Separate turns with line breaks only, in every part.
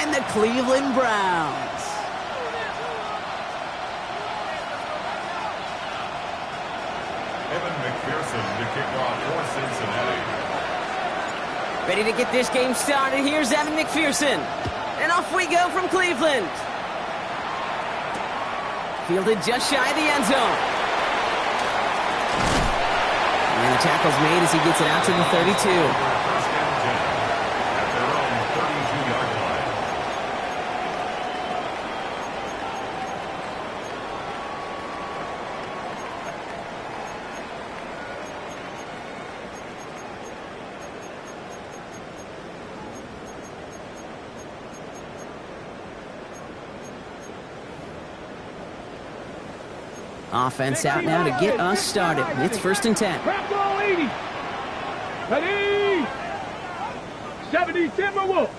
and the Cleveland Browns.
To kick off for Cincinnati.
Ready to get this game started. Here's Evan McPherson. And off we go from Cleveland. Fielded just shy of the end zone. And the tackle's made as he gets it out to the 32.
First down 10 at their own 32-yard line.
Offense out now to get us started. It's 1st and 10.
Crap ball 80. Ready. 70 Timberwolf.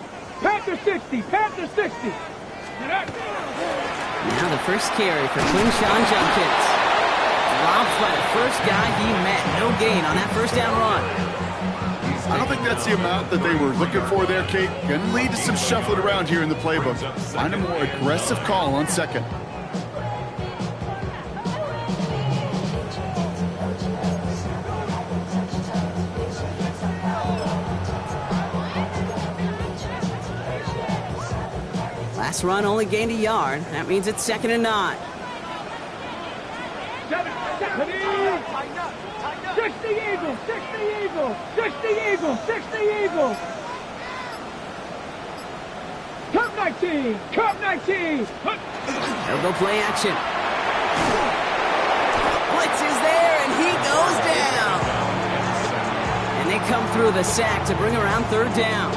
Panther 60. Panther 60.
Now the first carry for Quinshawn Junkins. Dropped by the first guy he met. No gain on that first down run.
I don't think that's the amount that they were looking for there, Kate. Gonna lead to some shuffling around here in the playbook. Find a more aggressive call on second.
Last run only gained a yard. That means it's 2nd and 9.
60 Eagles, 60 Eagles, 60 Eagles, 60 Eagles. Cup 19, Cup 19.
They'll go play action. Blitz is there, and he goes down. And they come through the sack to bring around 3rd down.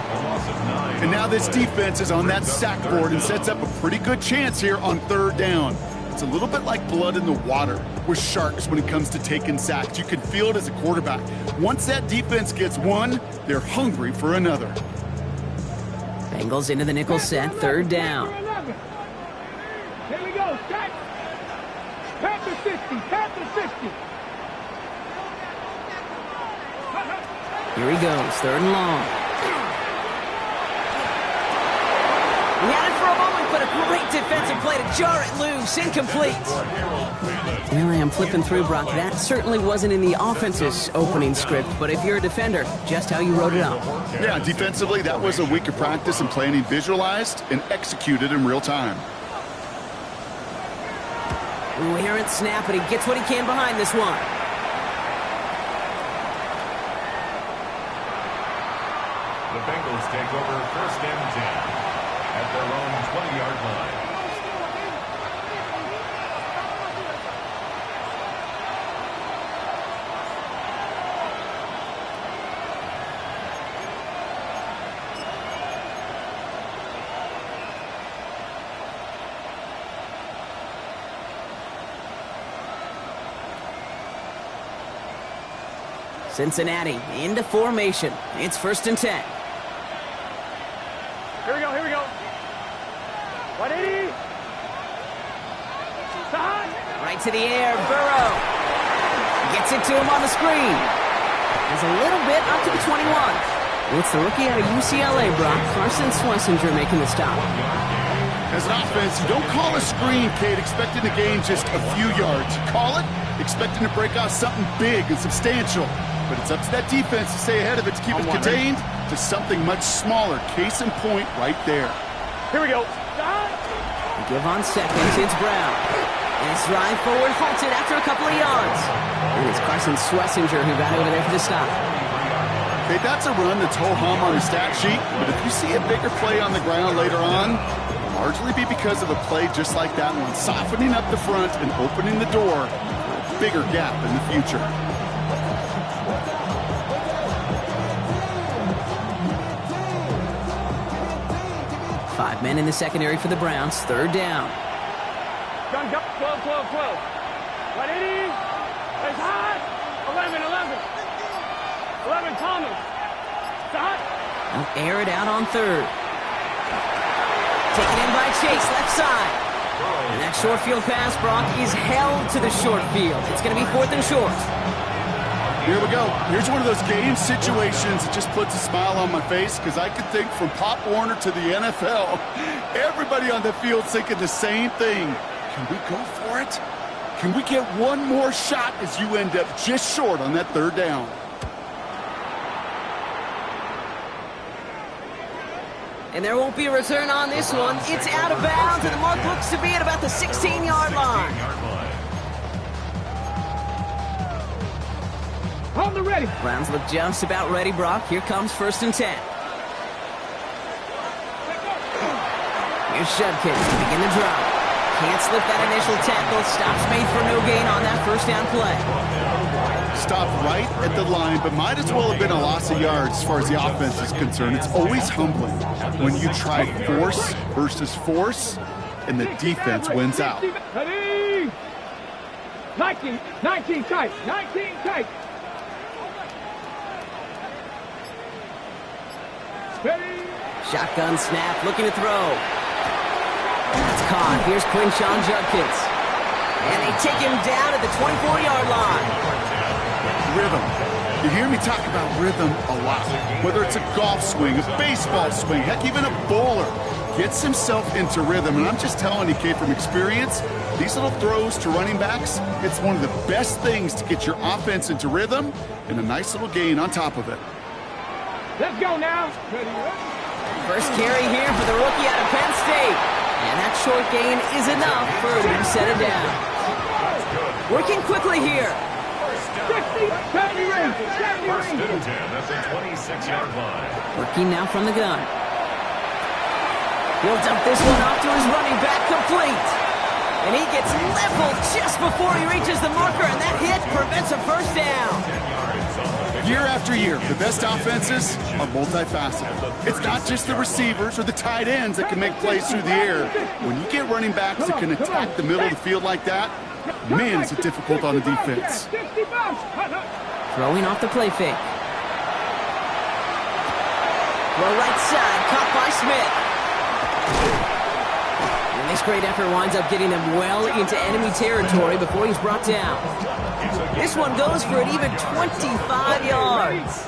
And now this defense is on that sack board and sets up a pretty good chance here on 3rd down. It's a little bit like blood in the water with Sharks when it comes to taking sacks. You can feel it as a quarterback. Once that defense gets one, they're hungry for another.
Bengals into the nickel set, 3rd down.
Here we go, set. Panther 60, Panther 60.
Here he goes, 3rd and long. He had it for a moment, but a great defensive play to jar it loose. Incomplete. Well, I'm flipping through, Brock. That certainly wasn't in the offense's opening script, but if you're a defender, just how you wrote it up.
Yeah, defensively, that was a week of practice and planning visualized and executed in real time.
Ooh, here it's snap, and he gets what he can behind this one.
The Bengals take over 1st and 10 at their own 20-yard line.
Cincinnati into formation. It's 1st and 10.
Here we go, here we go. 180.
Right to the air, Burrow. Gets it to him on the screen. Has a little bit up to the 21. It's the rookie out of UCLA, Brock. Carson Schlesinger making the stop.
As an offense, you don't call a screen, Kate, expecting to gain just a few yards. You call it expecting to break off something big and substantial. But it's up to that defense to stay ahead of it, to keep it contained to something much smaller. Case in point right there.
Here we go.
Give on seconds, it's Brown. And his drive forward halted after a couple of yards. And it's Carson Schlesinger who got over there for the stop.
Okay, that's a run that's ho-hum on the stat sheet, but if you see a bigger play on the ground later on, it'll largely be because of a play just like that one, softening up the front and opening the door for a bigger gap in the future.
Five men in the secondary for the Browns. 3rd down.
Gun, 12, 12, 12. 180. It's hot. 11, 11. 11, Thomas. It's hot.
They'll air it out on 3rd. Taken in by Chase, left side. And that short field pass, Brock, is held to the short field. It's going to be 4th and short.
Here we go. Here's one of those game situations that just puts a smile on my face because I can think from Pop Warner to the NFL. Everybody on the field thinking the same thing. Can we go for it? Can we get one more shot as you end up just short on that third down?
And there won't be a return on this one. It's out of bounds, and the mark looks to be at about the 16-yard line.
On the ready.
Browns look just about ready, Brock. Here comes 1st and 10. Here's Judkins to begin the drive. Can't slip that initial tackle. Stops made for no gain on that 1st down play.
Stopped right at the line, but might as well have been a loss of yards as far as the offense is concerned. It's always humbling when you try force versus force, and the defense wins out.
Ready. 19 tight. 19 tight. Ready.
Shotgun snap, looking to throw. That's caught. Here's Quinshawn Judkins. And they take him down at the 24-yard line.
Rhythm. You hear me talk about rhythm a lot. Whether it's a golf swing, a baseball swing, heck, even a bowler gets himself into rhythm. And I'm just telling you, kid, from experience, these little throws to running backs, it's one of the best things to get your offense into rhythm and a nice little gain on top of it.
Let's go now. Ready.
First carry here for the rookie out of Penn State. And that short gain is enough for him to set it down. Working quickly here.
60, 70 range. 70
First
range.
and 10 at the 26-yard line.
Working now from the gun. He'll dump this one off to his running back, complete. And he gets leveled just before he reaches the marker, and that hit prevents a 1st down.
Year after year, the best offenses are multifaceted. It's not just the receivers or the tight ends that can make plays through the air. When you get running backs that can attack the middle of the field like that, man, is it difficult on the defense.
Throwing off the play fake. Well, right side, caught by Smith. And this great effort winds up getting them well into enemy territory before he's brought down. This one goes for an even 25 yards.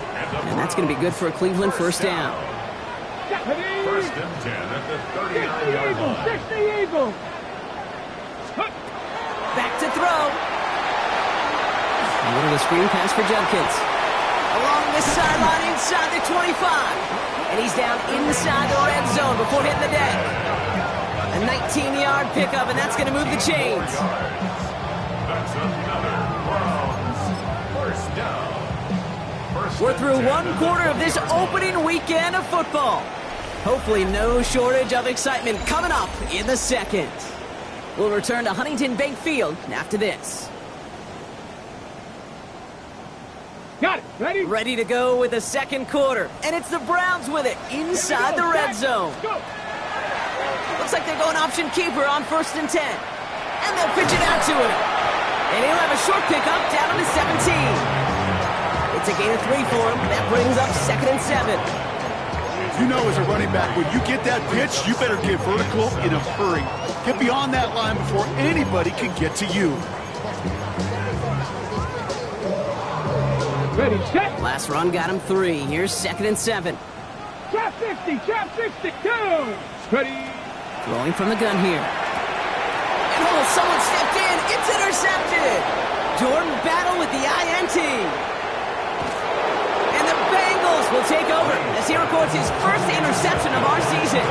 And that's going to be good for a Cleveland 1st down.
First and 10 at the 39-yard line.
60 Eagles.
Back to throw. A little screen pass for Judkins. Along this sideline inside the 25. And he's down inside the red zone before hitting the deck. A 19-yard pickup, and that's going to move the chains.
That's another first down.
We're through one quarter of this opening weekend of football. Hopefully no shortage of excitement coming up in the second. We'll return to Huntington Bank Field after this.
Got it. Ready?
Ready to go with the second quarter. And it's the Browns with it inside the red zone.
Go.
Looks like they're going option keeper on 1st and 10. And they'll pitch it out to him. And he'll have a short pickup down to the 17. It's a gain of 3 for him. That brings up 2nd and 7.
You know, as a running back, when you get that pitch, you better get vertical in a hurry. Get beyond that line before anybody can get to you.
Ready, set.
Last run got him 3. Here's 2nd and 7.
Trap 50, trap 60, go. Ready.
Throwing from the gun here. And oh, someone stepped in. It's intercepted. Jordan Battle with the INT. And the Bengals will take over as he records his first interception of our season.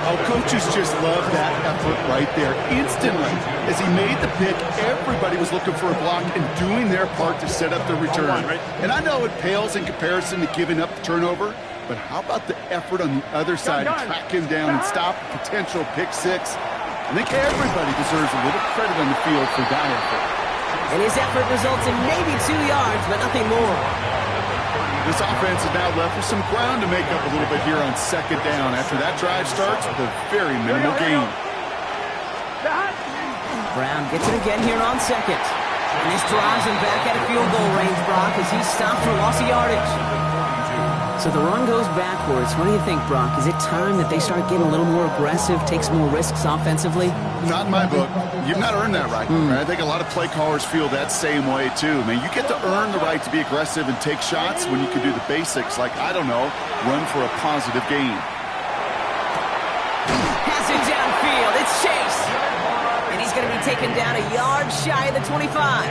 Oh, coaches just love that effort right there. Instantly, as he made the pick, everybody was looking for a block and doing their part to set up the return. And I know it pales in comparison to giving up the turnover, but how about the effort on the other side to track him down and stop a potential pick six? I think everybody deserves a little credit on the field for that effort.
And his effort results in maybe 2 yards, but nothing more.
This offense is now left with some ground to make up a little bit here on 2nd down after that drive starts with a very minimal gain.
Brown gets it again here on 2nd. And this drives him back at a field goal range, Brock, as he's stopped for loss of yardage. So the run goes backwards. What do you think, Brock? Is it time that they start getting a little more aggressive, take some more risks offensively?
Not in my book. You've not earned that right. I think a lot of play callers feel that same way, too. Man, you get to earn the right to be aggressive and take shots when you can do the basics, like, I don't know, run for a positive gain.
Has it downfield. It's Chase. And he's going to be taken down a yard shy of the 25.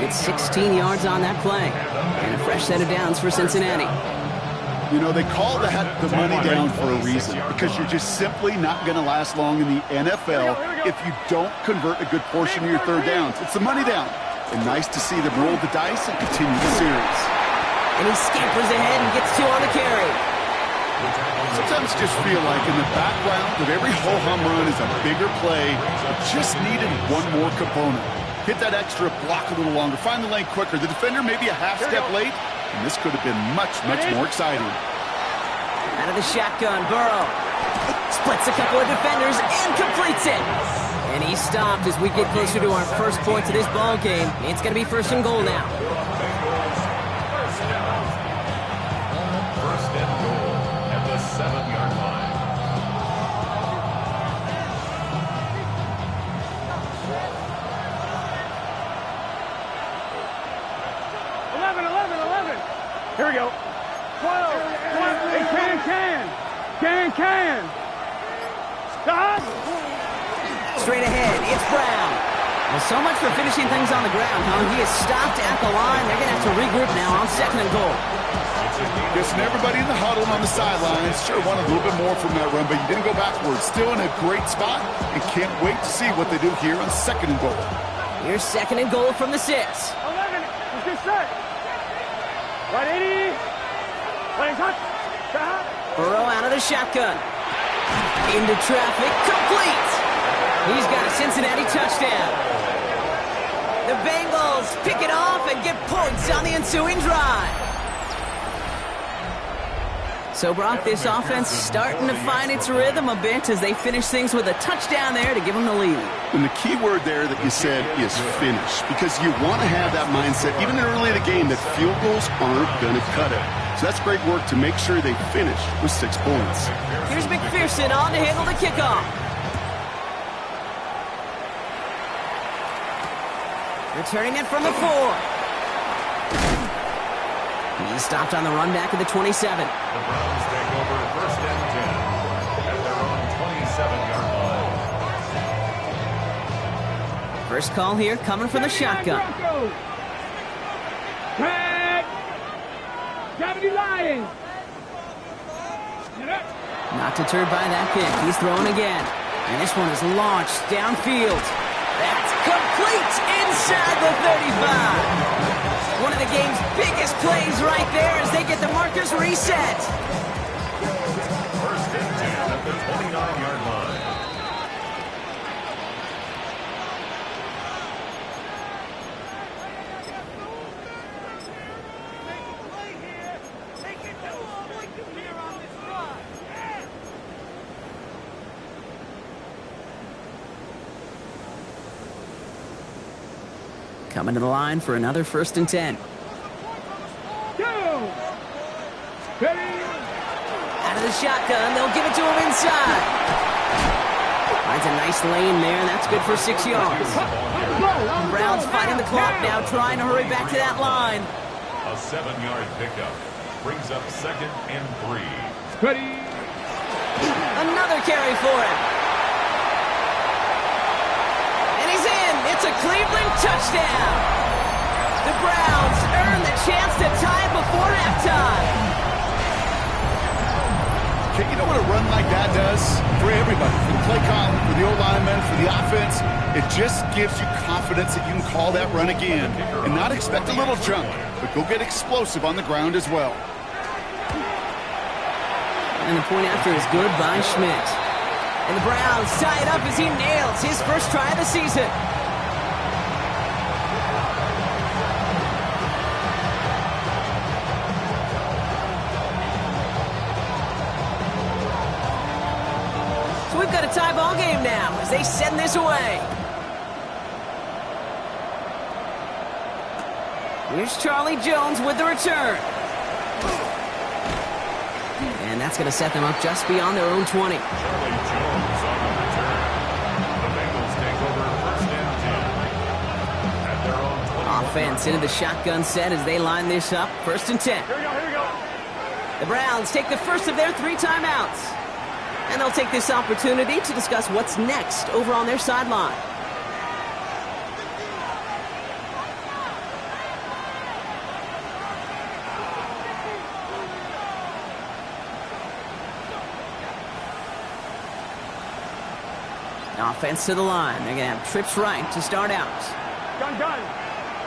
It's 16 yards on that play. And a fresh set of downs for Cincinnati.
You know, they call that the money down for a reason, because you're just simply not going to last long in the NFL if you don't convert a good portion of your third downs. It's the money down. And nice to see them roll the dice and continue the series.
And he scampers ahead and gets 2 on the carry.
Sometimes just feel like in the background of every ho-hum run is a bigger play that just needed one more component. Hit that extra block a little longer, find the lane quicker. The defender may be a half step late, and this could have been much, much more exciting.
Out of the shotgun, Burrow splits a couple of defenders and completes it. And he's stopped as we get closer to our first points of this ball game. It's going to be 1st and goal now.
First and goal at the 7-yard line.
11. Here we go. 12. Hey, can. Stop.
Straight ahead, it's Brown. Well, so much for finishing things on the ground, huh? He is stopped at the line. They're going to have to regroup now on 2nd and goal.
Guessing everybody in the huddle on the sidelines sure wanted a little bit more from that run, but you didn't go backwards. Still in a great spot, and can't wait to see what they do here on 2nd and goal.
Here's 2nd and goal from the 6.
11. Let's get set. 180. Playing hot. Stop.
Burrow out of the shotgun. Into traffic, complete. He's got a Cincinnati touchdown. The Bengals pick it off and get points on the ensuing drive. So, Brock, this offense starting to find its rhythm a bit as they finish things with a touchdown there to give them the lead.
And the key word there that you said is finish, because you want to have that mindset, even early in the game, that field goals aren't going to cut it. So that's great work to make sure they finish with 6 points.
Here's McPherson on to handle the kickoff. Returning it from the 4. He's stopped on the run back at the 27.
The Browns take over 1st and 10 at their own 27-yard line.
First call here coming from the shotgun.
Tag. Deputy Lions.
Not deterred by that pick. He's throwing again. And this one is launched downfield. That's complete inside the 35. One of the game's biggest plays right there as they get the markers reset.
1st and 10 at the 29-yard line.
Coming to the line for another 1st and 10. Out of the shotgun, they'll give it to him inside. Finds a nice lane there, and that's good for 6 yards. Browns fighting the clock now, trying to hurry back to that line.
A 7-yard pickup brings up 2nd and 3.
Another carry for him. And he's in. It's a Cleveland touchdown. The Browns earn the chance to tie it before halftime.
Okay, you know what a run like that does for everybody, for the play calling, for the O-linemen, for the offense? It just gives you confidence that you can call that run again and not expect a little jump, but go get explosive on the ground as well.
And the point after is good by Schmidt. And the Browns tie it up as he nails his first try of the season. So we've got a tie ball game now as they send this away. Here's Charlie Jones with the return. that's going to set them up just beyond their own 20.
Charlie Jones on the return. The Bengals take over first and 10 at their own 20.
Offense into the shotgun set as they line this up. First and 10.
Here we go.
The Browns take the first of their 3 timeouts. And they'll take this opportunity to discuss what's next over on their sideline. Offense to the line. They're going to have trips right to start out.
Gun.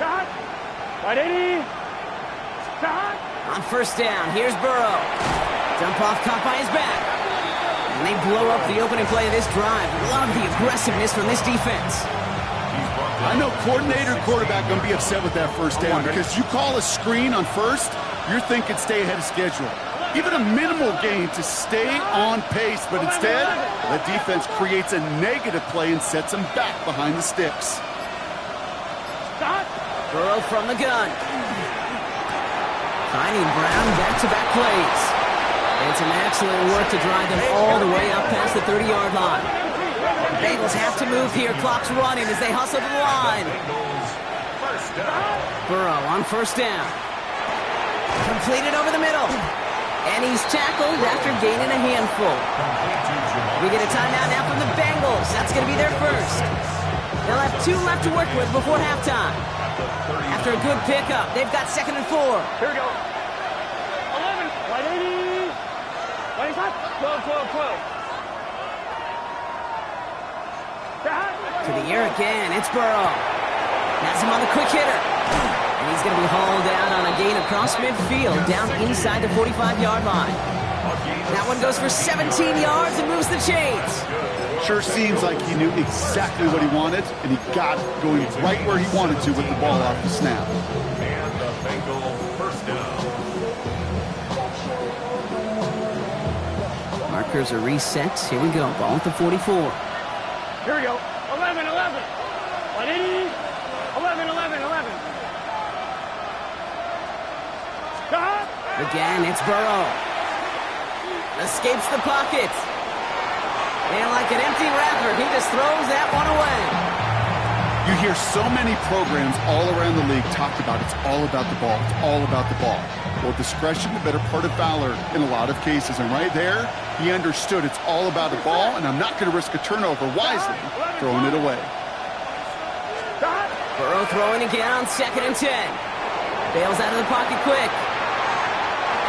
Stop. Right 80. Stop.
On first down, here's Burrow. Jump off, caught by his back. And they blow up the opening play of this drive. Love the aggressiveness from this defense.
I know coordinator and quarterback going to be upset with that first down because you call a screen on first, you're thinking stay ahead of schedule. Even a minimal gain to stay on pace, but instead, the defense creates a negative play and sets them back behind the sticks.
Stop.
Burrow from the gun. Finding Brown back-to-back plays. And some excellent work to drive them all the way up past the 30-yard line. Bengals have to move here. Clock's running as they hustle to the line.
First down.
Burrow on first down. Completed over the middle. And he's tackled after gaining a handful. We get a timeout now from the Bengals. That's going to be their first. They'll have 2 left to work with before halftime. After a good pickup, they've got 2nd and 4.
Here we go. 11. Right 80. Right shot. 12. Stop.
To the air again. It's Burrow. That's him on the quick hitter. And he's going to be hauled down on a gain across midfield, down inside the 45-yard line. That one goes for 17 yards and moves the chains.
Sure seems like he knew exactly what he wanted, and he got it going right where he wanted to with the ball off the snap.
And the Bengal first down.
Markers are reset. Here we go. Ball at the 44.
Here we go. 11. Right 80. 11. Stop.
Again, it's Burrow. Escapes the pocket. And like an empty wrapper, he just throws that one away.
You hear so many programs all around the league talk about it's all about the ball. It's all about the ball. Well, discretion, the better part of valor in a lot of cases. And right there, he understood it's all about the ball, and I'm not going to risk a turnover wisely, throwing it away.
Stop.
Burrow throwing again on 2nd and 10. Bails out of the pocket quick.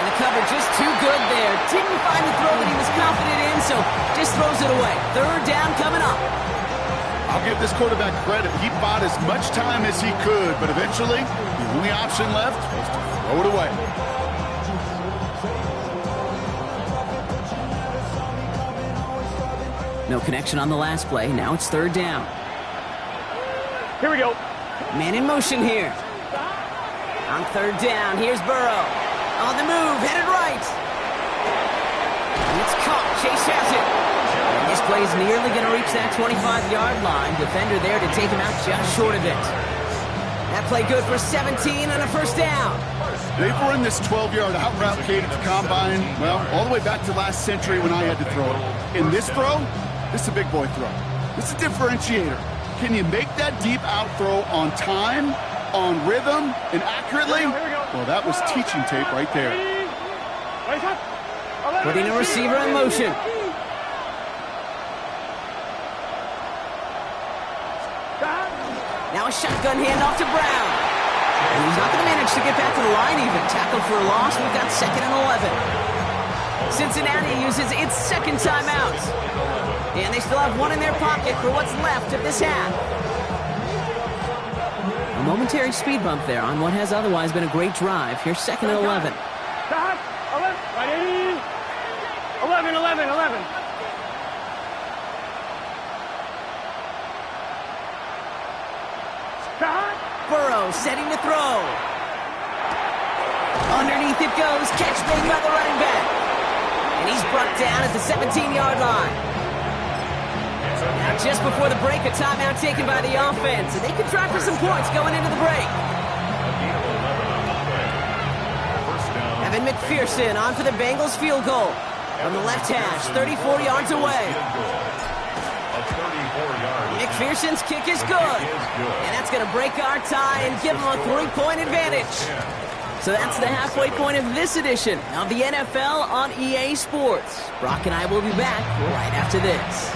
And the cover just too good there. Didn't find the throw that he was confident in, so just throws it away. 3rd down coming up.
I'll give this quarterback credit. He bought as much time as he could, but eventually, the only option left was to throw it away.
No connection on the last play. Now it's 3rd down.
Here we go.
Man in motion here. On 3rd down, here's Burrow. On the move, headed right. And it's caught. Chase has it. And this play is nearly going to reach that 25-yard line. Defender there to take him out just short of it. That play good for 17 and a first down.
They've run this 12-yard out route Kate at the combine, well, all the way back to last century when I had to throw it. In this throw, this is a big boy throw. This is a differentiator. Can you make that deep out throw on time, on rhythm, and accurately? Well, that was teaching tape right there.
Putting a receiver in motion. Now a shotgun handoff to Brown. And he's not going to manage to get back to the line even. Tackled for a loss. We've got 2nd and 11. Cincinnati uses its 2nd timeout. And they still have 1 in their pocket for what's left of this half. A momentary speed bump there on what has otherwise been a great drive. Here's 2nd and 11.
Stop. 11. Right 80. 11. Stop.
Burrow setting to throw. Underneath it goes. Catch made by the running back. And he's brought down at the 17-yard line. Now just before the break, a timeout taken by the offense. And they can try for some points going into the break. Evan McPherson on for the Bengals field goal. from the left hash, 34 yards away.
A 34-yard.
McPherson's kick is good. And that's going to break our tie and give them a 3-point advantage. So that's the halfway point of this edition of the NFL on EA Sports. Brock and I will be back right after this.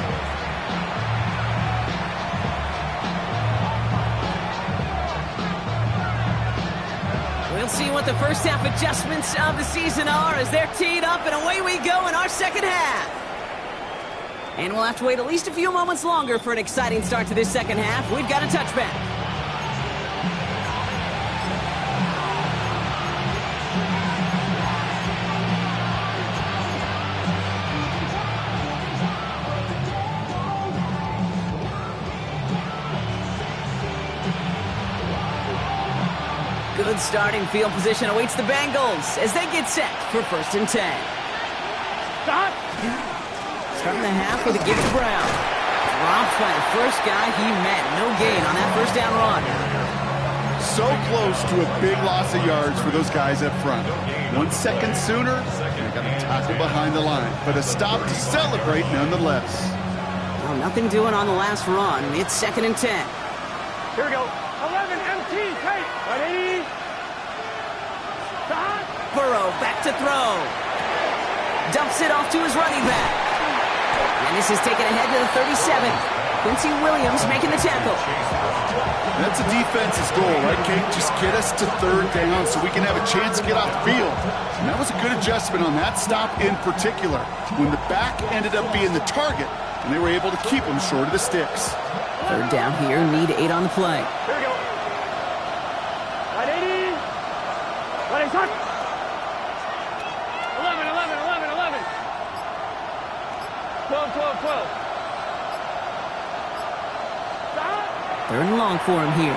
We'll see what the first half adjustments of the season are as they're teed up, and away we go in our second half. And we'll have to wait at least a few moments longer for an exciting start to this second half. We've got a touchback. Good starting field position awaits the Bengals as they get set for 1st and 10.
Stop.
Starting the half with a give to Brown. Dropped by the first guy he met. No gain on that first down run.
So close to a big loss of yards for those guys up front. 1 second sooner, they got a tackle behind the line. But a stop to celebrate nonetheless.
Well, nothing doing on the last run. It's 2nd and 10.
Here we go. 11 MT. Hey, 180. Stop.
Burrow back to throw. Dumps it off to his running back. And this is taken ahead to the 37. Quincy Williams making the tackle.
That's a defense's goal, right, Kate? Just get us to 3rd down so we can have a chance to get off the field. And that was a good adjustment on that stop in particular, when the back ended up being the target, and they were able to keep him short of the sticks.
3rd down here, need 8 on the play.
Here we go. 180. 180. 11, 11, 11, 11. 12, 12, 12. Stop.
3rd and long for him here.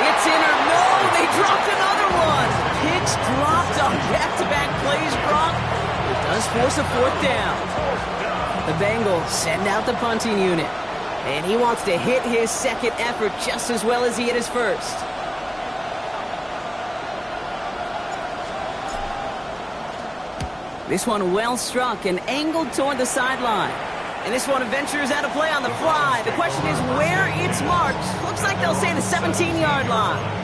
It's in or no, they dropped another one. Picks dropped on back-to-back plays, Brock. It does force a 4th down. The Bengals send out the punting unit. And he wants to hit his second effort just as well as he hit his first. This one well struck and angled toward the sideline. And this one ventures out of play on the fly. The question is where it's marked. Looks like they'll say the 17-yard line.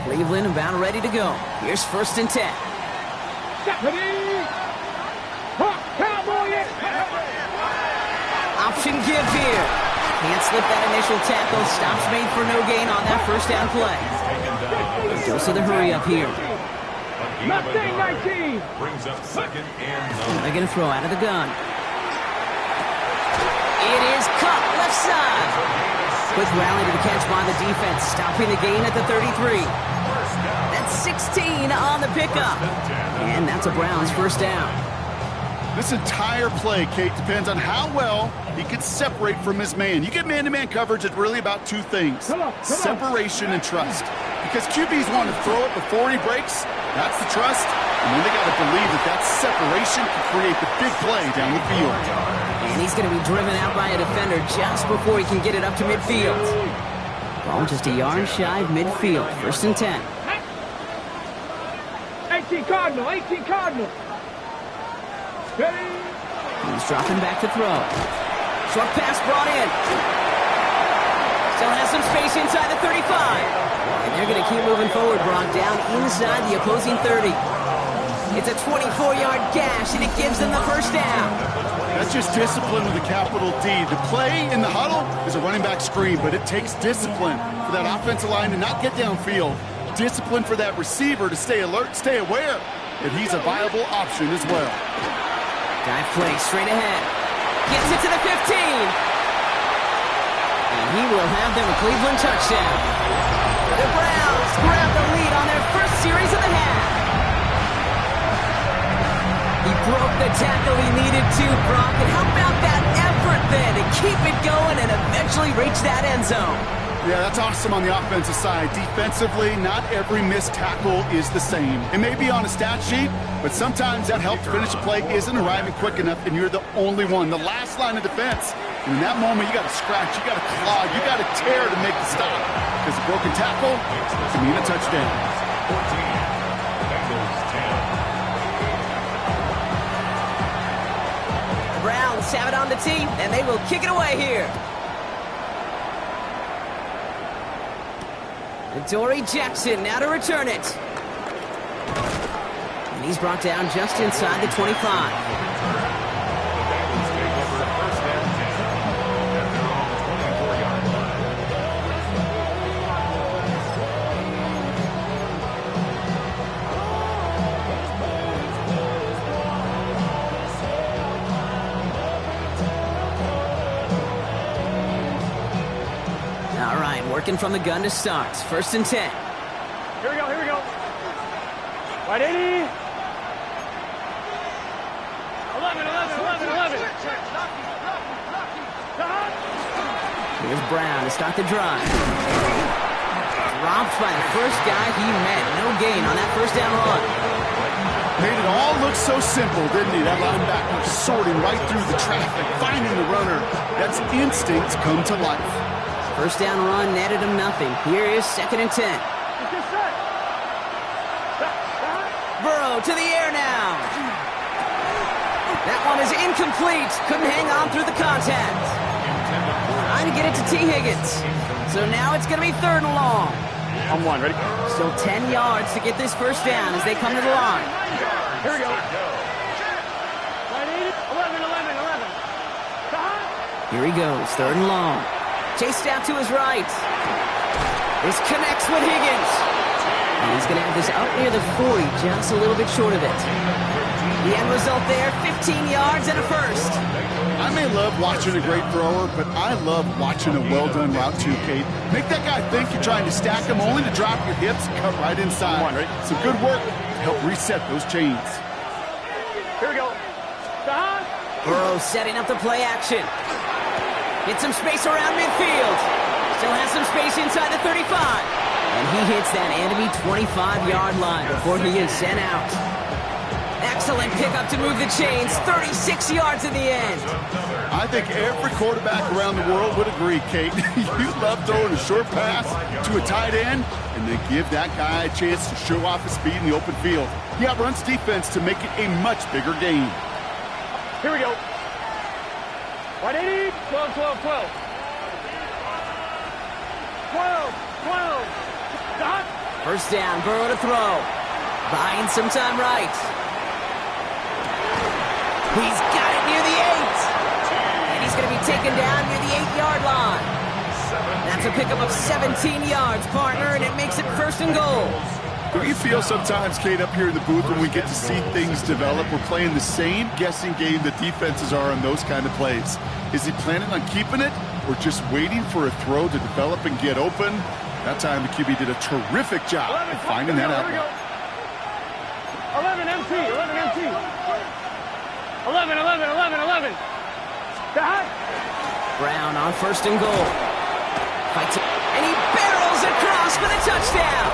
Cleveland about ready to go. Here's 1st and 10. Option give here. Can't slip that initial tackle. Stops made for no gain on that first down play. Dose of the hurry up here.
Mustang 19.
Brings up 2nd and
They're going to throw out of the gun. It is cut left side. Quick rally to the catch by the defense, stopping the gain at the 33. That's 16 on the pickup. And that's a Browns 1st down.
This entire play, Kate, depends on how well he can separate from his man. You get man-to-man coverage, it's really about 2 things. Separation and trust. Because QBs want to throw it before he breaks. That's the trust. And then they got to believe that separation can create the big play down the field.
And he's going to be driven out by a defender just before he can get it up to midfield. Ball just a yard shy of midfield. 1st and 10.
18 Cardinal. 18 Cardinal.
He's dropping back to throw. Short pass brought in. Still has some space inside the 35. And they're going to keep moving forward, Brock, down inside the opposing 30. It's a 24-yard gash, and it gives them the 1st down.
That's just discipline with a capital D. The play in the huddle is a running back screen, but it takes discipline for that offensive line to not get downfield. Discipline for that receiver to stay alert, stay aware that he's a viable option as well.
Dive play straight ahead. Gets it to the 15. And he will have them a Cleveland touchdown. The Browns grab the lead on their first series of the half. He broke the tackle he needed to, Brock. And how about that effort then to keep it going and eventually reach that end zone?
Yeah, that's awesome on the offensive side. Defensively, not every missed tackle is the same. It may be on a stat sheet, but sometimes that help to finish a play isn't arriving quick enough, and you're the only one. The last line of defense. And in that moment, you got to scratch, you got to claw, you got to tear to make the stop. Because a broken tackle can mean a touchdown.
14. Bengals 10.
Browns have it on the tee, and they will kick it away here. Dory Jackson now to return it. And he's brought down just inside the 25.
The Bengals take over first and 10 at their own 24-yard line.
All right, working from the gun to start. First and 10.
Here we go, here we go. Right 80. 11, 11, 11, 11.
Here's Brown to start the drive. Dropped by the first guy he met. No gain on that first down run.
Made it all look so simple, didn't he? That linebacker sorting right through the traffic, finding the runner. That's instinct come to life.
First down run netted him nothing. Here is second and 10. Burrow to the air now. That one is incomplete. Couldn't hang on through the contact. Trying to get it to T. Higgins. So now it's going to be third and long.
On one, ready?
Still 10 yards to get this first down as they come to the line.
Here we go. Right 80. 11, 11, 11.
Here he goes, third and long. Chased out to his right. This connects with Higgins. And he's going to have this up near the 40, just a little bit short of it. The end result there, 15 yards and a first.
I may love watching a great thrower, but I love watching a well-done route too, Kate. Make that guy think you're trying to stack him only to drop your hips and cut right inside.
One, right?
Some good work to help reset those chains.
Here we go.
Burrow setting up the play action. Get some space around midfield. Still has some space inside the 35. And he hits that enemy 25-yard line before he is sent out. Excellent pickup to move the chains. 36 yards in the end.
I think every quarterback around the world would agree, Kate. You love throwing a short pass to a tight end and then give that guy a chance to show off his speed in the open field. He outruns defense to make it a much bigger game.
Here we go. 180. 12, 12, 12. 12, 12. Dot.
First down, Burrow to throw. Buying some time right. He's got it near the 8. And he's going to be taken down near the 8-yard line. That's a pickup of 17 yards, partner, and it makes it first and goal.
Don't you feel sometimes, Kate, up here in the booth when we get to see things develop, we're playing the same guessing game that defenses are on those kind of plays? Is he planning on keeping it or just waiting for a throw to develop and get open? That time the QB did a terrific job of finding that outlet.
11 MT, 11 MT. 11, 11, 11, 11. Dot.
Brown on first and goal. Fights it, and he barrels across for the touchdown.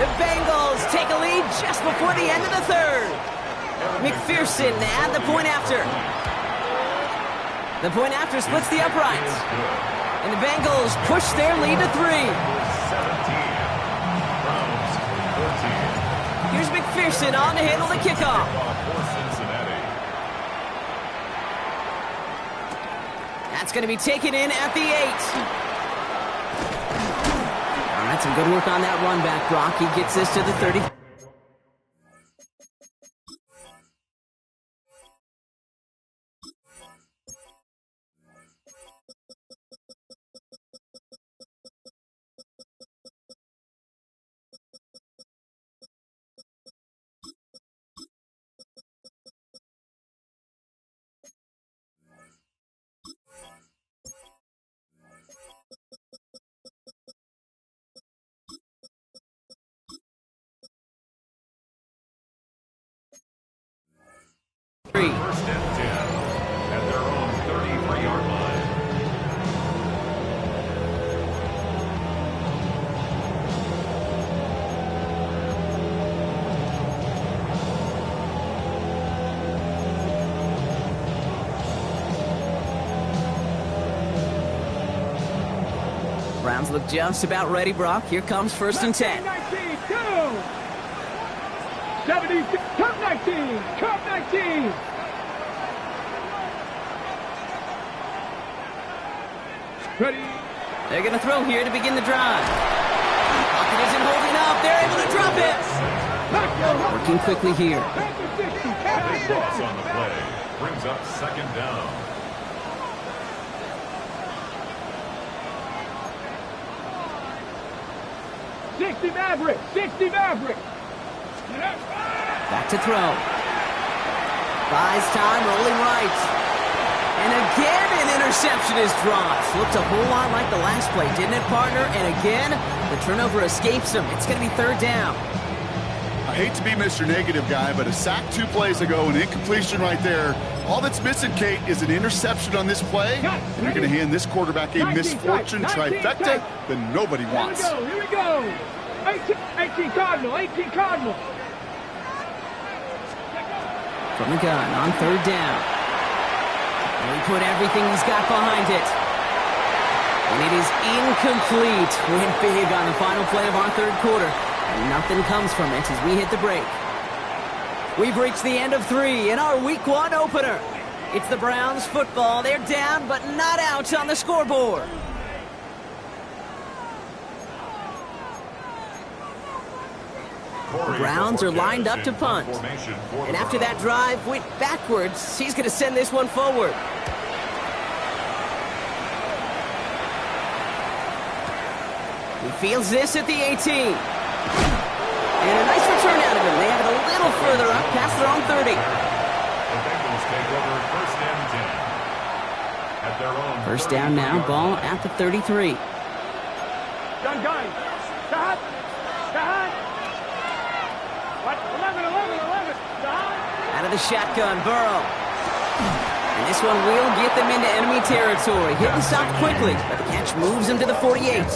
The Bengals take a lead just before the end of the third. McPherson at the point after. The point after splits the uprights. And the Bengals push their lead to 3.
17. Browns 14.
Here's McPherson on to handle the kickoff.
For Cincinnati.
That's going to be taken in at the 8. All right, some good work on that run back, Brock. He gets this to the 30.
First and 10 at their own 33-yard line.
Browns look just about ready, Brock. Here comes 1st and 10.
19, go! 70, come 19, come 19! Ready?
They're going to throw here to begin the drive. Pocket isn't holding up. They're able to drop it. Working quickly here.
Big loss on the play. Brings up 2nd down.
'60 Maverick! 60 Maverick!
Back to throw. Buys time, rolling right. And again, an interception is dropped. Looked a whole lot like the last play, didn't it, partner? And again, the turnover escapes him. It's going to be 3rd down.
I hate to be Mr. Negative guy, but a sack 2 plays ago, an incompletion right there. All that's missing, Kate, is an interception on this play. And you're going to hand this quarterback a misfortune trifecta that nobody wants.
Here we go! 18 Cardinal, 18 Cardinal!
From the gun on 3rd down. And he put everything he's got behind it. And it is incomplete. Went big on the final play of our 3rd quarter. And nothing comes from it as we hit the break. We've reached the end of 3 in our Week 1 opener. It's the Browns football. They're down, but not out on the scoreboard. The Browns are lined up to punt. And after that drive went backwards, he's going to send this one forward. He fields this at the 18. And a nice return out of him. They have it a little further up past their own 30.
The Bengals take over 1st and 10. At their own
1st down now, ball at the 33.
Gun, gun! Stop! Stop! What? 11, 11, 11! Stop!
Out of the shotgun, Burrow. And this one will get them into enemy territory. Hit and stop quickly, but the catch moves him to the 48.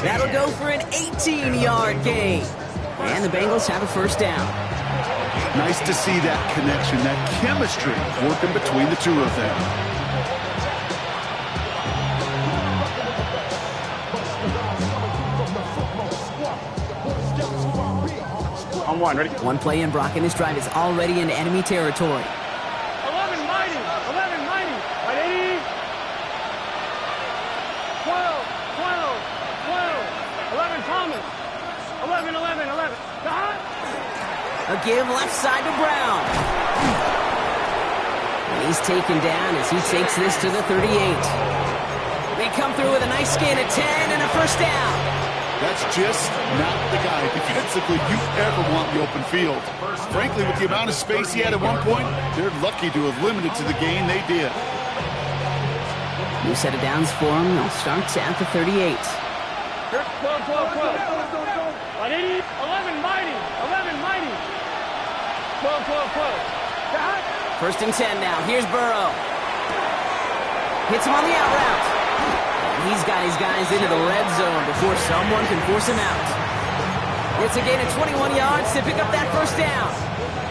That'll go for an 18-yard gain. And the Bengals have a 1st down.
Nice to see that connection, that chemistry working between the 2 of them.
On 1, ready?
1 play in, Brock, and this drive is already into enemy territory.
11 mighty! 11 mighty! Right, 80! 12, 12, 12! 11 Thomas! 11, 11, 11! Stop!
A give left side to Brown. And he's taken down as he takes this to the 38. They come through with a nice gain of 10 and a 1st down.
That's just not the guy defensively you ever want in the open field. Frankly, with the amount of space he had at one point, they're lucky to have limited to the gain they did.
New set of downs for him. They'll start at the 38.
12, 12, 12! Right, 80! 11 mighty! 11 mighty! 12, 12, 12! Stop!
1st and 10 now. Here's Burrow. Hits him on the out route. And he's got his guys into the red zone before someone can force him out. It's a gain of 21 yards to pick up that 1st down.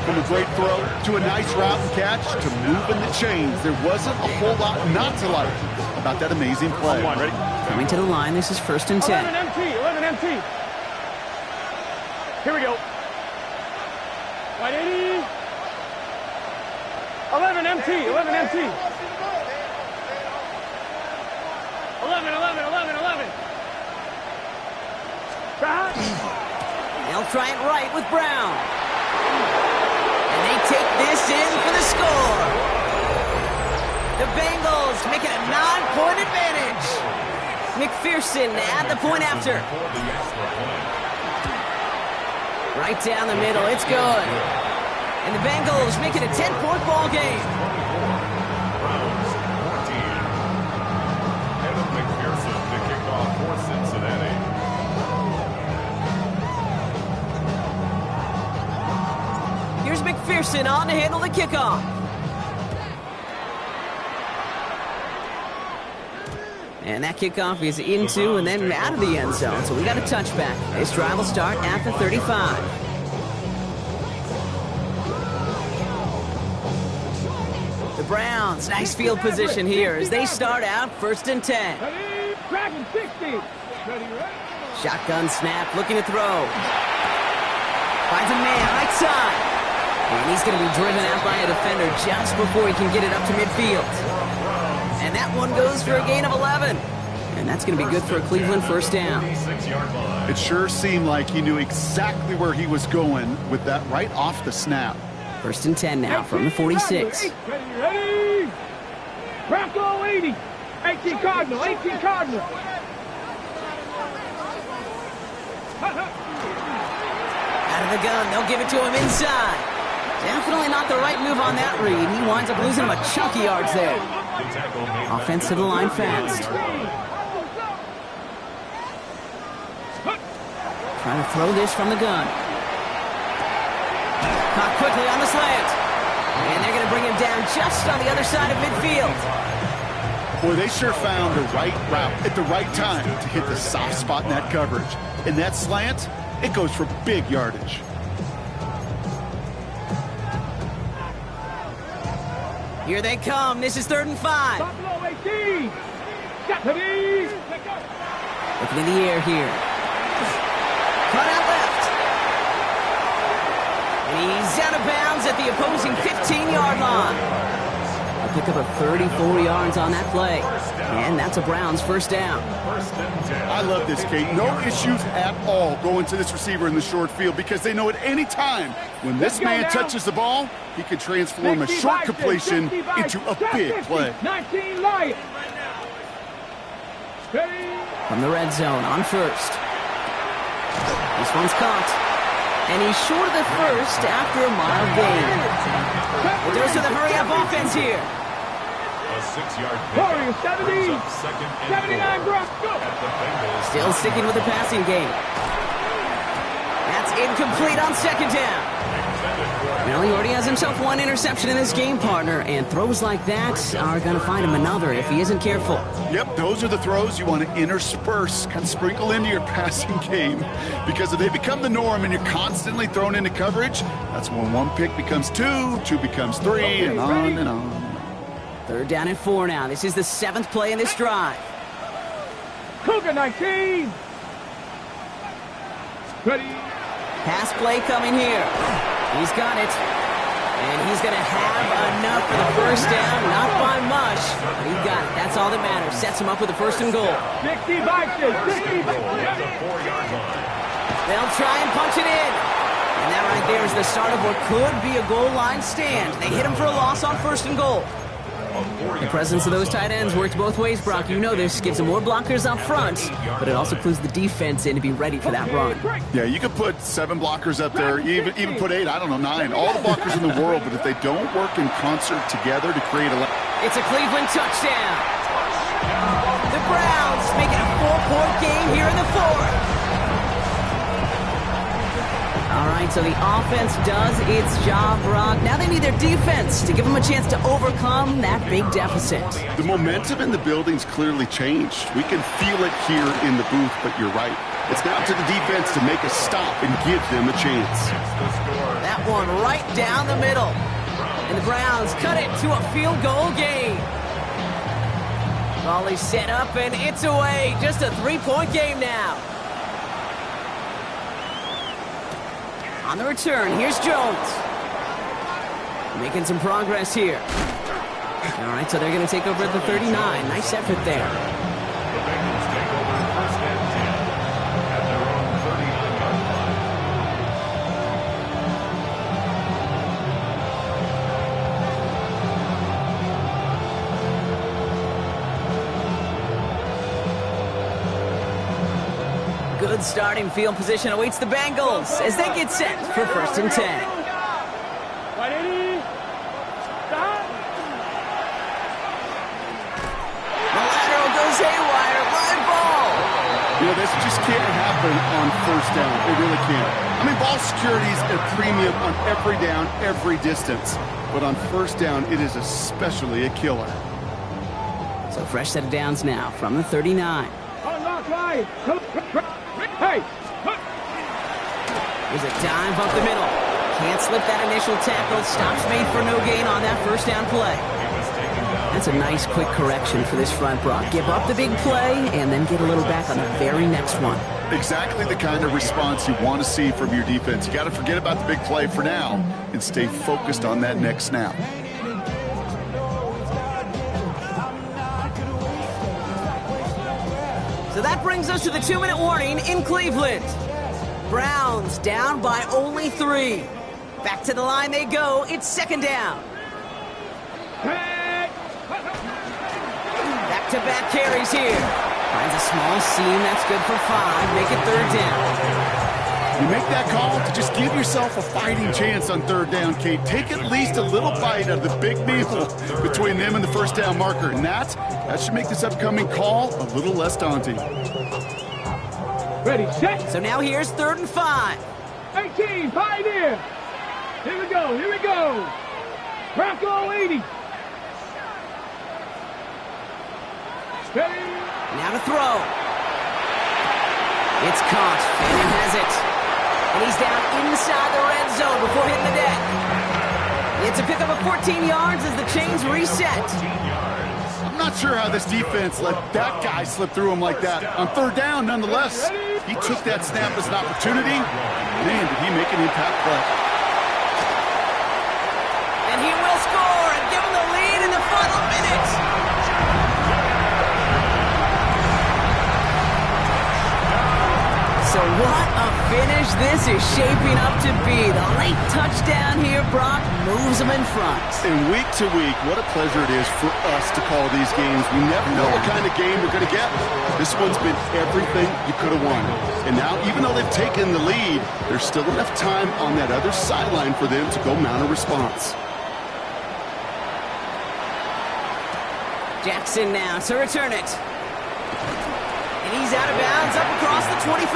From a great throw to a nice route and catch to moving the chains, there wasn't a whole lot not to like about that amazing play.
1, ready?
Coming to the line, this is 1st and 10.
11 MT, 11 MT. Here we go. Right, 80. 11 MT, 11 MT. 11, 11, 11, 11. Stop.
They'll try it right with Brown. And they take this in for the score. The Bengals make it a 9-point advantage. McPherson at the point after. Right down the middle, it's good. And the Bengals make it a 10-point ball game.
Browns 14. Evan McPherson to kick off for Cincinnati.
Here's McPherson on to handle the kickoff. And that kickoff is into and then out of the end zone. So we got a touchback. This drive will start at the 35. The Browns, nice field position here as they start out 1st and 10.
Dragon 60.
Shotgun snap, looking to throw. Finds a man, right side. And he's going to be driven out by a defender just before he can get it up to midfield. And that one goes for a gain of 11. And that's going to be good for a Cleveland first down.
It sure seemed like he knew exactly where he was going with that right off the snap.
First and 10 now from the 46.
Ready. Bronco 80. 18 Cardinal. 18 Cardinal.
Out of the gun, they'll give it to him inside. Definitely not the right move on that read. He winds up losing him a chunky yards there. Offense to the line fast. Trying to throw this from the gun. Caught quickly on the slant. And they're going to bring him down just on the other side of midfield.
Boy, they sure found the right route at the right time to hit the soft spot in that coverage. And that slant, it goes for big yardage.
Here they come. This is 3rd and 5.
Buffalo 18. Deputy.
Looking in the air here. Cut out left. And he's out of bounds at the opposing 15-yard line. A pick up of 34 yards on that play. And that's a Browns first down.
I love this, Kate. No issues at all going to this receiver in the short field because they know at any time when this man touches the ball, he can transform a short completion into a big play.
19 Lions.
From the red zone on first. This one's caught. And he's short of the first after a mild gain. It goes to the hurry-up offense here.
A 6-yard
Warriors 70. 79 Brock.
Still sticking with the passing game. That's incomplete on second down. Well, he already has himself one interception in this game, partner, and throws like that are going to find him another if he isn't careful.
Yep, those are the throws you want to intersperse, kind of sprinkle into your passing game. Because if they become the norm and you're constantly thrown into coverage, that's when one pick becomes two becomes three, and on and on.
3rd down and 4 now. This is the 7th play in this drive.
Cougar 19. Ready.
Pass play coming here. He's got it. And he's going to have enough for the first down. Not by much, but he got it. That's all that matters. Sets him up with a 1st and goal.
60 Vikings. 60
They'll try and punch it in. And that right there is the start of what could be a goal line stand. They hit him for a loss on 1st and goal. The presence of those tight ends works both ways, Brock. You know this. Gives them more blockers up front, but it also clues the defense in to be ready for that run.
Yeah, you could put 7 blockers up there, even put 8, I don't know, 9. All the blockers in the world, but if they don't work in concert together to create a...
It's a Cleveland touchdown. The Browns make it a 4-point game here in the 4th. All right, so the offense does its job, Brock. Now they need their defense to give them a chance to overcome that big deficit.
The momentum in the building's clearly changed. We can feel it here in the booth, but you're right. It's now to the defense to make a stop and give them a chance.
That one right down the middle. And the Browns cut it to a field goal game. Ball is set up, and it's away. Just a 3-point game now. On the return, here's Jones. Making some progress here. All right, so they're going to take over at the 39. Nice effort there.
The Bengals take over 1st and 10 at their own 39-yard line.
Good starting field position awaits the Bengals as they get set for 1st and 10. The lateral goes haywire. Live ball.
You know, this just can't happen on 1st down. It really can't. I mean, ball security is a premium on every down, every distance. But on 1st down, it is especially a killer.
So fresh set of downs now from the 39.
Hey!
There's a dive up the middle. Can't slip that initial tackle. Stops made for no gain on that 1st down play.
He was taken
That's a nice quick correction for this front, Brock. Give up the big play and then get a little back on the very next one.
Exactly the kind of response you want to see from your defense. You got to forget about the big play for now and stay focused on that next snap.
So that brings us to the 2-minute warning in Cleveland. Browns down by only 3. Back to the line they go. It's 2nd down. Back-to-back carries here. Finds a small seam. That's good for 5. Make it 3rd down.
You make that call to just give yourself a fighting chance on 3rd down, Kate. Take at least a little bite out of the big meal between them and the 1st down marker. And that should make this upcoming call a little less daunting.
Ready, set.
So now here's 3rd and 5.
18, pioneer. Here we go, here we go. Bronco 80. Steady.
Now to throw. It's caught. Fanning has it. And he's down inside the red zone before hitting the deck. It's a pickup of 14 yards as the chains reset.
I'm not sure how this defense let that guy slip through him like that. On 3rd down, nonetheless, he took that snap as an opportunity. Man, did he make an impact play.
And he will score and give him the lead in the final minutes. So what a finish this is shaping up to be. The late touchdown here, Brock, moves them in front.
And week to week, what a pleasure it is for us to call these games. We never know what kind of game we're going to get. This one's been everything you could have wanted. And now, even though they've taken the lead, there's still enough time on that other sideline for them to go mount a response.
Jackson now to return it. And he's out of bounds up across the 25.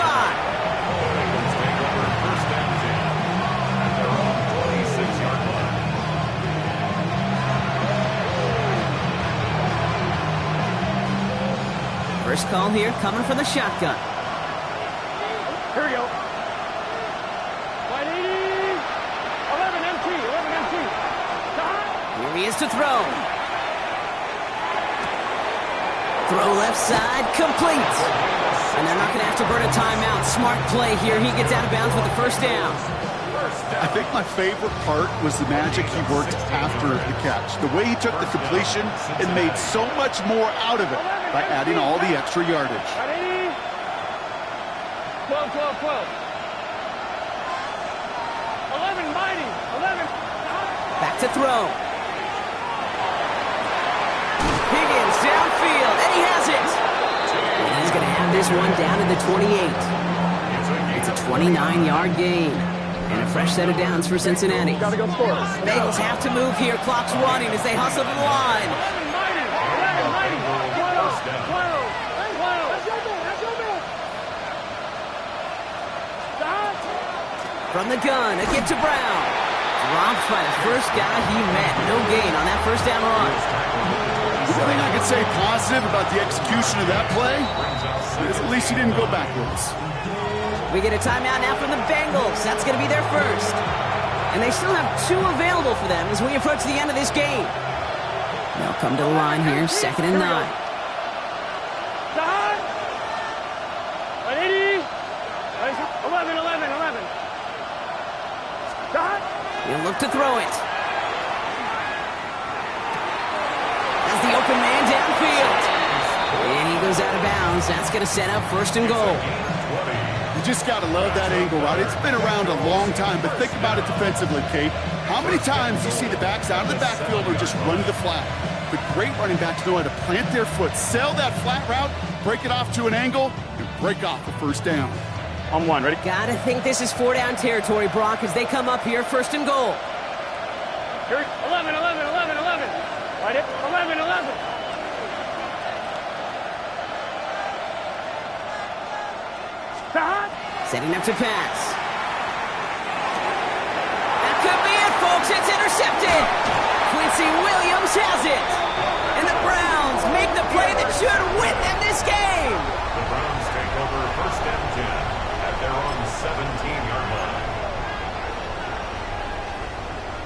First call here coming from the shotgun.
Here we go. 180. 11 MT, 11 MT.
Here he is to throw. Throw left side, complete. And they're not going to have to burn a timeout. Smart play here. He gets out of bounds with the 1st down.
I think my favorite part was the magic he worked after the catch. The way he took the completion and made so much more out of it by adding all the extra yardage.
180. 12, 12, 12. 11, mighty. 11.
Back to throw. Higgins downfield, and he has it. And he's going to have this one down to the 28. It's a 29-yard gain. And a fresh set of downs for Cincinnati.
Gotta go score.
Bengals have to move here. Clock's running as they hustle to the line.
11, mighty. 11, mighty. 12, 12, 12. That's your man. That's your man. Stop.
From the gun, a give to Brown. Dropped by the first guy he met. No gain on that 1st down run.
The thing I could say positive about the execution of that play is at least he didn't go backwards.
We get a timeout now from the Bengals. That's going to be their first. And they still have 2 available for them as we approach the end of this game. They'll come to the line here, 2nd and 9.
Stop. 180. 11, 11, 11. Stop.
He'll look to throw it. As the open man downfield. And he goes out of bounds. That's going to set up 1st and goal.
You just got to love that angle, right? It's been around a long time, but think about it defensively, Kate. How many times you see the backs out of the backfield or just run to the flat? But great running backs know how to plant their foot, sell that flat route, break it off to an angle, and break off the 1st down.
On 1, ready?
Gotta think this is 4-down territory, Brock, as they come up here, 1st and goal.
Here, 11, 11, 11, 11. Right it, 11, 11. Stop.
Setting up to pass. That could be it, folks. It's intercepted. Quincy Williams has it. And the Browns make the play that should win them this game.
The Browns take over 1st and 10 at their own 17-yard line.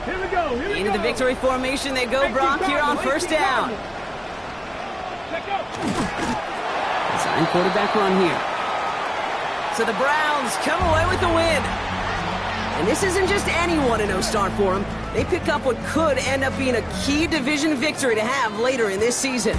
Here we we go. Here we
Into
go.
the victory formation they go, Brock, here on first down.
Check out.
Sign quarterback run here. So the Browns come away with the win. And this isn't just any 1-0 start for them. They pick up what could end up being a key division victory to have later in this season.